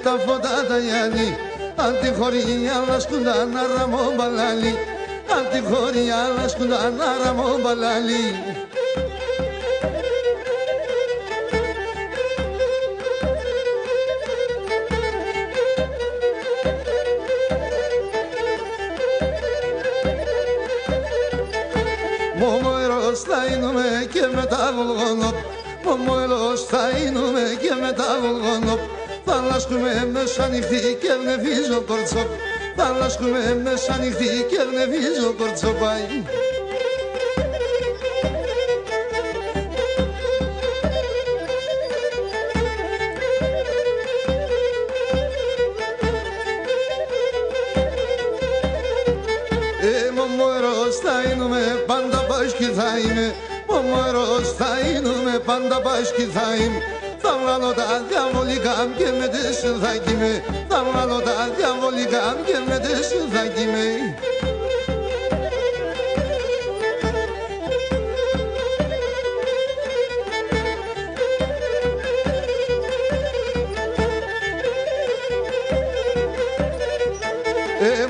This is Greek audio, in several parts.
Τα φώτα τα Γιάννη, αν τη χωρί άλλα σκουντά να ραμώ μπαλάλι, αν τη χωρί άλλα σκουντά να ραμώ μπαλάλι. Μομοερός θαείνουμε και μετά βολγονόπ, μομοερός θαείνουμε και μετά βολγονόπ. Θα λάσκουμε μέσα νυχτή και ευνεβίζω κορτσόπ, θα λάσκουμε μέσα νυχτή και ευνεβίζω κορτσοπάι. Μομοερός θαείνουμε πάντα πάσχη θα είμαι, μομοερός θαείνουμε πάντα πάσχη θα είμαι. Θα βγάλω τα διαβολικά και με τις θα κοιμέ, θα βγάλω τα διαβολικά και με τις θα κοιμέ.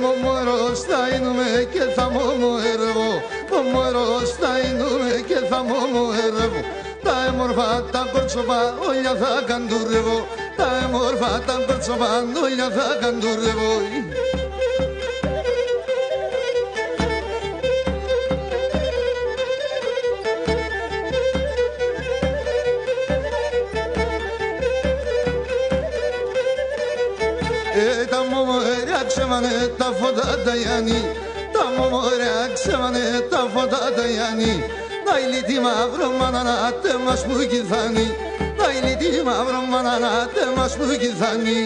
Μομοερός θαείνουμε και θα μομοερεύω, μομοερός θαείνουμε και θα μομοερεύω. Τα έμορφα τα κορτσοπά όλια θα καντουρεύω, τα έμορφα τα κορτσοπά όλια θα καντουρεύω. Τα μομοεριά ξέμανε τα φώτα τα Γιάννη, τα μομοεριά ξέμανε τα φώτα τα Γιάννη. Τα ηλίτη μαύρο μανανάτε μας που κιθάνει, τα ηλίτη μαύρο μανανάτε μας που κιθάνει.